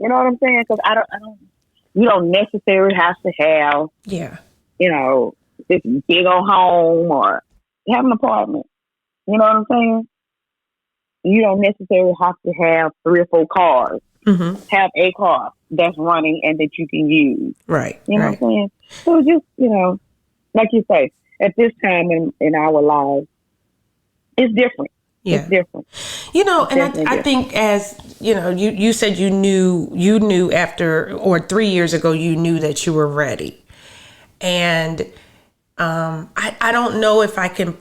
You know what I'm saying? Because I don't. You don't necessarily have to have, Yeah. this big old home or have an apartment. You know what I'm saying? You don't necessarily have to have 3 or 4 cars. Mm-hmm. Have a car that's running and that you can use. Right. You know Right. what I'm saying? So just, like you say, at this time in our lives, it's different. It's Yeah. different. It's And definitely I different. think as, you said you knew after, or 3 years ago, you knew that you were ready. And I don't know if I can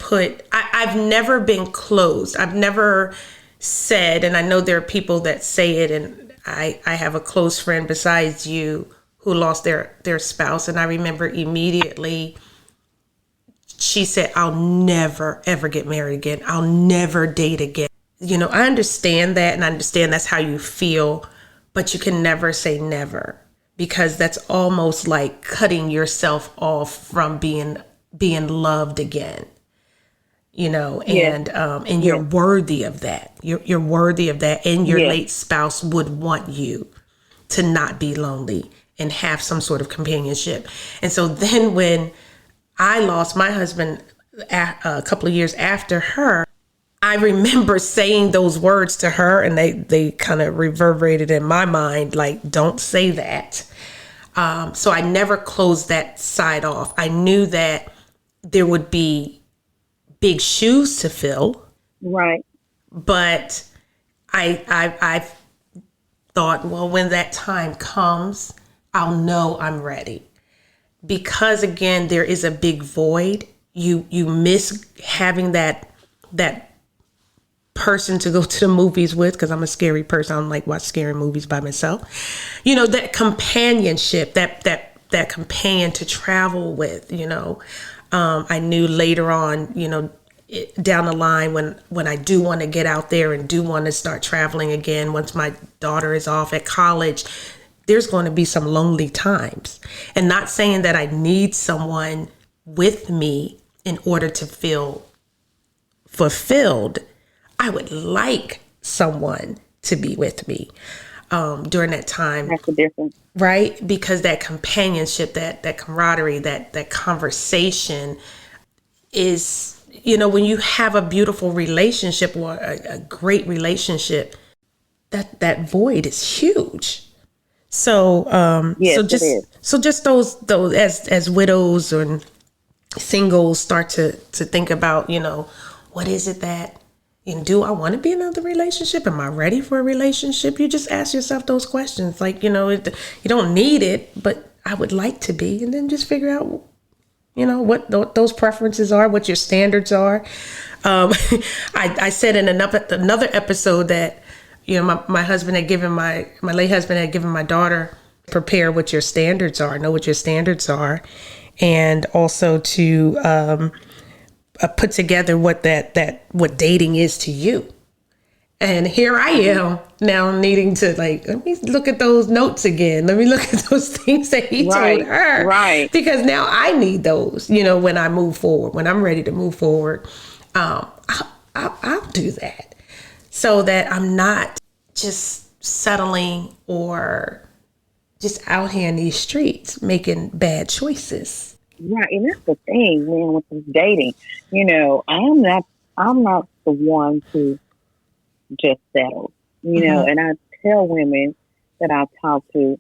I've never been closed. I've never said, and I know there are people that say it, and I have a close friend besides you who lost their spouse. And I remember immediately she said, I'll never, ever get married again. I'll never date again. I understand that, and I understand that's how you feel, but you can never say never, because that's almost like cutting yourself off from being loved again. Yes. And you're Yes. worthy of that. You're worthy of that, and your Yes. late spouse would want you to not be lonely and have some sort of companionship. And so then when I lost my husband a couple of years after her, I remember saying those words to her, and they kind of reverberated in my mind, like, don't say that. So I never closed that side off. I knew that there would be big shoes to fill, Right. but I thought, well, when that time comes, I'll know I'm ready. Because again, there is a big void. You miss having that person to go to the movies with, because I'm a scary person. I don't like watch scary movies by myself. That companionship, that companion to travel with. I knew later on, down the line, when I do want to get out there and do want to start traveling again, once my daughter is off at college, there's going to be some lonely times. And not saying that I need someone with me in order to feel fulfilled. I would like someone to be with me during that time. That's the difference. Right? Because that companionship, that camaraderie, that conversation is, when you have a beautiful relationship or a great relationship, that void is huge. So, Yes, it is. just those as widows or singles start to think about, what is it that, do I want to be in another relationship? Am I ready for a relationship? You just ask yourself those questions. Like, you don't need it, but I would like to be, and then just figure out, what those preferences are, what your standards are. I said in another episode that, my husband had given my late husband had given my daughter, prepare what your standards are, know what your standards are, and also to put together what what dating is to you. And here I am now needing to, like, let me look at those notes again. Let me look at those things that he told her. Right. Because now I need those, when I move forward, when I'm ready to move forward. I'll do that so that I'm not just settling or just out here in these streets making bad choices. Right. And that's the thing, man, with this dating. I'm not the one to just settle. And I tell women that I talk to,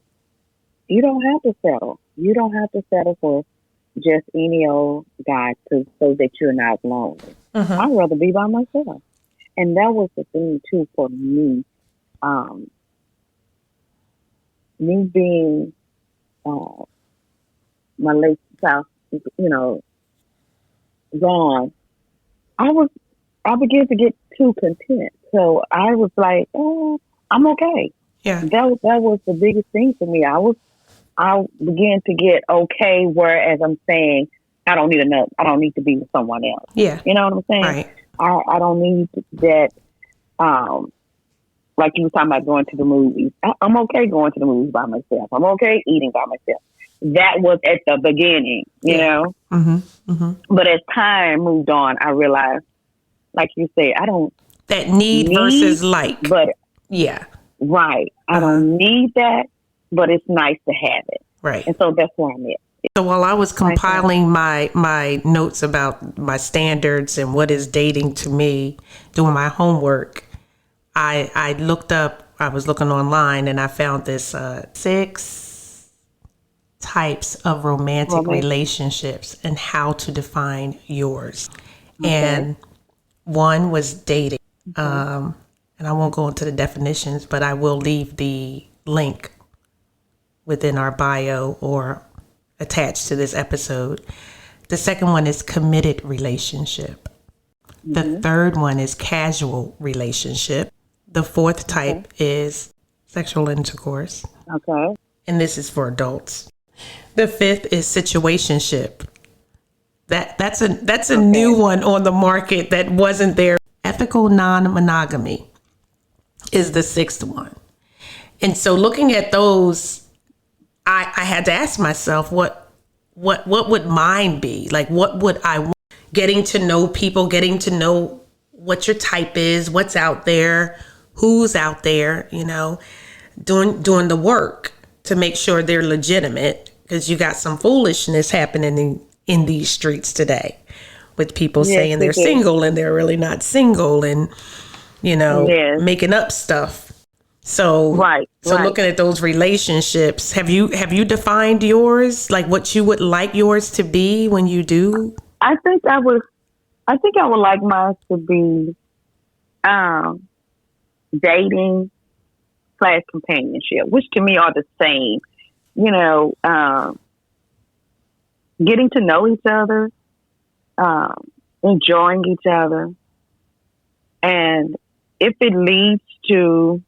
you don't have to settle. You don't have to settle for just any old guy so that you're not lonely. I'd rather be by myself. And that was the thing too for me. Me being my late spouse, gone, I began to get too content. So I was like, oh, I'm okay. Yeah. That was the biggest thing for me. I began to get okay, whereas I'm saying I don't need to be with someone else. Yeah. You know what I'm saying? Right. I don't need that. Like you were talking about going to the movies. I'm okay going to the movies by myself. I'm okay eating by myself. That was at the beginning, you know? Mm-hmm. Mm-hmm. But as time moved on, I realized, like you say, I don't that need versus like. But yeah. Right. I Uh-huh. don't need that, but it's nice to have it. Right. And so that's where I'm at. So while I was Nice to have it. compiling my notes about my standards and what is dating to me, doing my homework, I looked up. I was looking online and I found this 6 types of romantic Romantic. relationships and how to define yours. Okay. And one was dating. Okay. And I won't go into the definitions, but I will leave the link within our bio or attached to this episode. The second one is committed relationship. The third one is casual relationship. The fourth type is sexual intercourse. Okay. And this is for adults. The fifth is situationship. That's a new one on the market that wasn't there. Ethical non-monogamy is the sixth one. And so looking at those, I had to ask myself, what would mine be? Like, what would I want? Getting to know people, getting to know what your type is, what's out there, who's out there, doing the work to make sure they're legitimate, because you got some foolishness happening in these streets today with people saying they're single and they're really not single, and making up stuff. So looking at those relationships, have you defined yours, like what you would like yours to be when you do? I think I would like mine to be dating / companionship, which to me are the same. Getting to know each other, enjoying each other, and if it leads to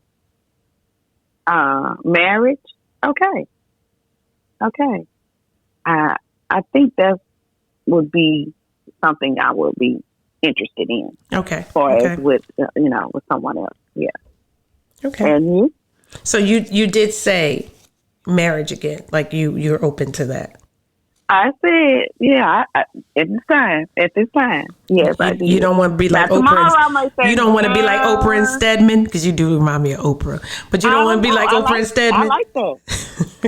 marriage, okay. I think that would be something I would be interested in. Okay. As far as with with someone else. Yeah. Okay. And you? So you did say marriage again, like you're open to that. I said, yeah, at this time. Yes, I do. You don't want to be like Oprah. You don't want to be like Oprah and Stedman, because you do remind me of Oprah. But you don't want to be like Oprah and Stedman. I like that.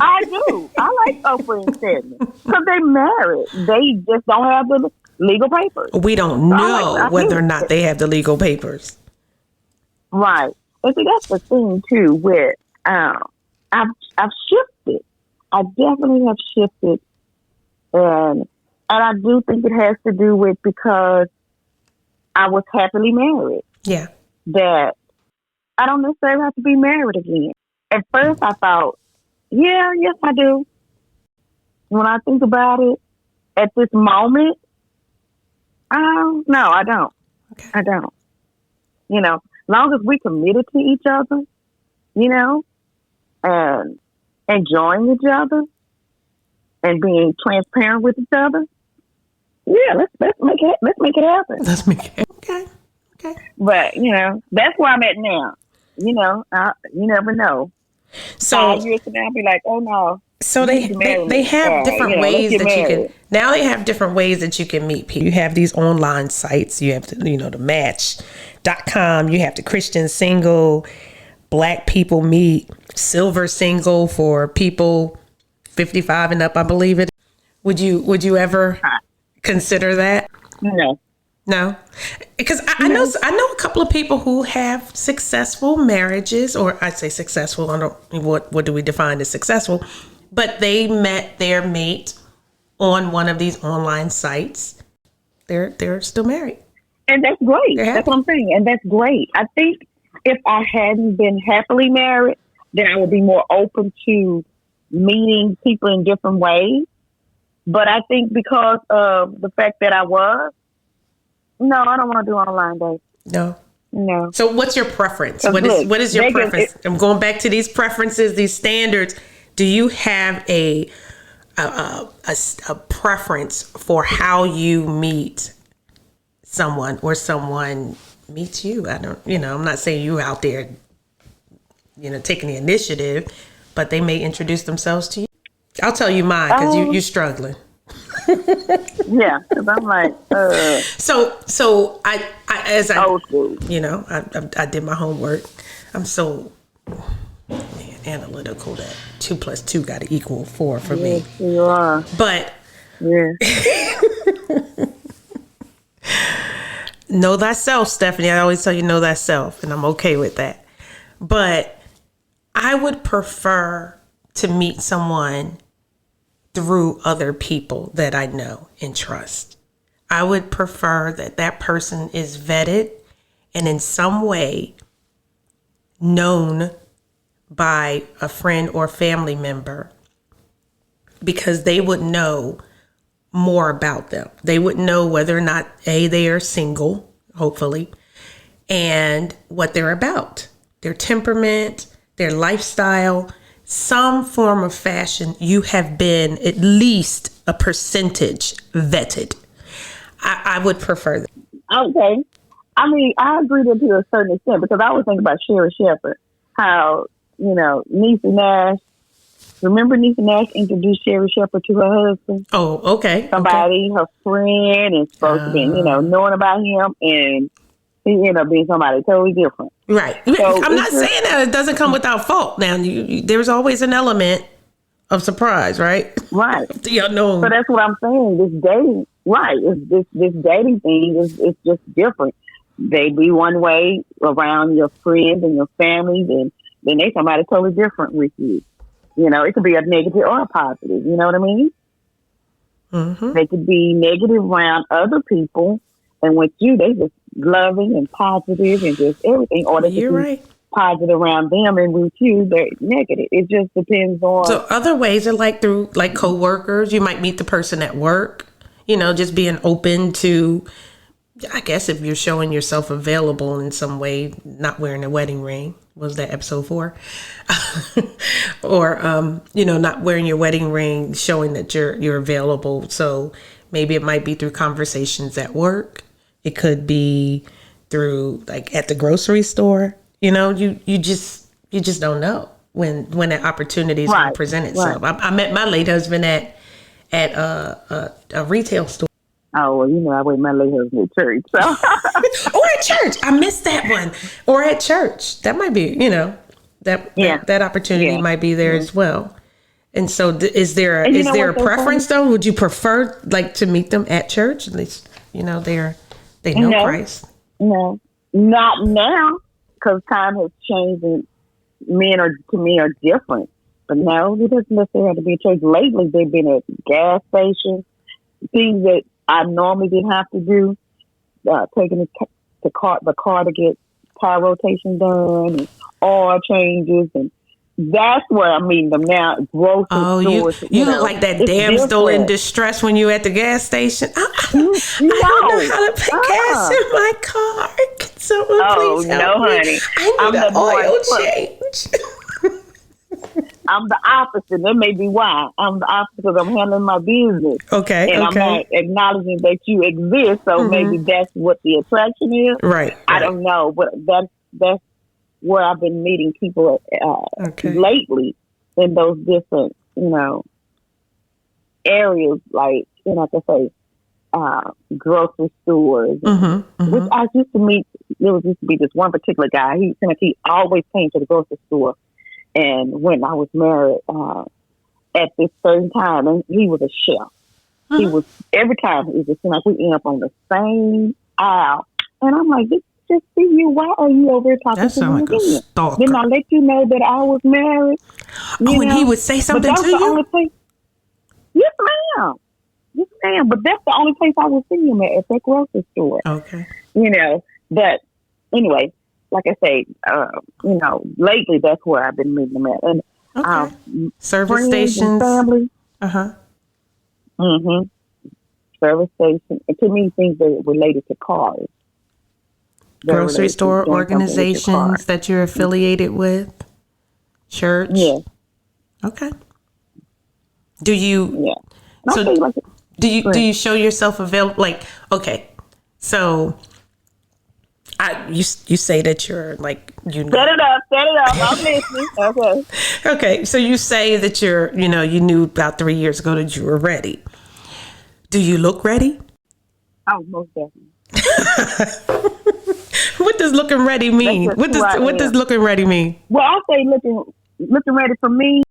I do. I like Oprah and Stedman because they're married. They just don't have the legal papers. We don't know whether or not they have the legal papers. Right. And see, that's the thing too. Where I've shifted. I definitely have shifted. And I do think it has to do with because I was happily married. Yeah. That I don't necessarily have to be married again. At first I thought, yes I do. When I think about it, at this moment, no, I don't. Okay. I don't. As long as we committed to each other, and enjoying each other, and being transparent with each other, let's make it happen. Let's make it. Okay. But that's where I'm at now. You never know. So 5 years from now, I'll be like, oh no. So they have different ways that you can. Now they have different ways that you can meet people. You have these online sites. You have the Match.com. You have the Christian Single, Black People Meet, Silver Single for people 55 and up, I believe it. Would you ever consider that? No, because I know a couple of people who have successful marriages, or I say successful. I don't what do we define as successful, but they met their mate on one of these online sites. They're still married, and that's great. That's what I'm saying, and that's great. I think if I hadn't been happily married, then I would be more open to meeting people in different ways. But I think because of the fact that I was, no, I don't want to do online dating. No. So what's your preference? What is your preference? I'm going back to these preferences, these standards. Do you have a preference for how you meet someone or someone meets you? I'm not saying you out there, taking the initiative, but they may introduce themselves to you. I'll tell you mine because you're struggling. Yeah, because I'm like, So I as I, old school. I did my homework. I'm so analytical that 2 plus 2 got to equal 4 for me. Yes, you are. But Yeah. know thyself, Stephanie. I always tell you know thyself, and I'm okay with that. But I would prefer to meet someone through other people that I know and trust. I would prefer that that person is vetted and in some way known by a friend or family member, because they would know more about them. They would know whether or not they are single, hopefully, and what they're about, their temperament, their lifestyle, some form of fashion. You have been at least a percentage vetted. I would prefer that. Okay. I mean, I agree to a certain extent, because I was thinking about Sherry Shepherd, how, Niecy Nash. Remember Niecy Nash introduced Sherry Shepherd to her husband? Oh, okay. Somebody, her friend, is supposed to be, knowing about him, and he ended up being somebody totally different. Right. So I'm not saying that it doesn't come without fault. Now, there's always an element of surprise, right? Right. The unknown. So that's what I'm saying. This dating, right? This dating thing is just different. They be one way around your friends and your family, then they somebody totally different with you. It could be a negative or a positive. You know what I mean? Mm-hmm. They could be negative around other people, and with you, they just loving and positive and just everything. Or they could be right. positive around them, and with you, they're negative. It just depends on. So other ways are like through like coworkers. You might meet the person at work. Just being open to, I guess, if you're showing yourself available in some way, not wearing a wedding ring. Was that episode 4? Or, not wearing your wedding ring, showing that you're available. So maybe it might be through conversations at work. It could be through like at the grocery store. You just don't know when that opportunity is going to present itself. Right. I met my late husband at a retail store. Oh, well, I wait my late husband at church. So. Or at church. I missed that one. Or at church. That might be, that opportunity might be there as well. And so is there a preference though? Would you prefer like to meet them at church? At least, they know Christ. No, not now, because time has changed and men are different. But no, it doesn't necessarily have to be at church. Lately, they've been at gas stations, things that I normally didn't have to do, taking the car to get tire rotation done, and oil changes, and that's where I'm meeting them now. Grocery stores. You look like that damsel in distress when you at the gas station. I don't know how to put gas in my car. Can someone please help me? Honey. I need an oil change. I'm the opposite. That may be why. I'm the opposite, because I'm handling my business. Okay. And I'm not acknowledging that you exist. So maybe that's what the attraction is. Right. I don't know. But that's where I've been meeting people lately, in those different, areas, like, I could say, grocery stores, which I used to meet. There used to be this one particular guy. He always came to the grocery store. And when I was married, at this certain time, and he was a chef. He was, every time it just seemed like we end up on the same aisle. And I'm like, just see you. Why are you over here talking to me like again? Stalker. Didn't I let you know that I was married? And he would say something to you? Yes, ma'am. Yes, ma'am. But that's the only place I would see him at that grocery store. Okay. But anyway, like I say, lately that's where I've been meeting them at. And service stations, family. Service station. And to me, things that are related to cars. Grocery store organizations that you're affiliated with, church. Yeah. Okay. Do you? Yeah. So do you show yourself available? Like, okay, so. You say that you're like Set it up. I'm listening. Okay. Okay, so you say that you knew about 3 years ago that you were ready. Do you look ready? Oh, most definitely. What does looking ready mean? That's just who I What does am. looking ready mean? Well, I say looking ready for me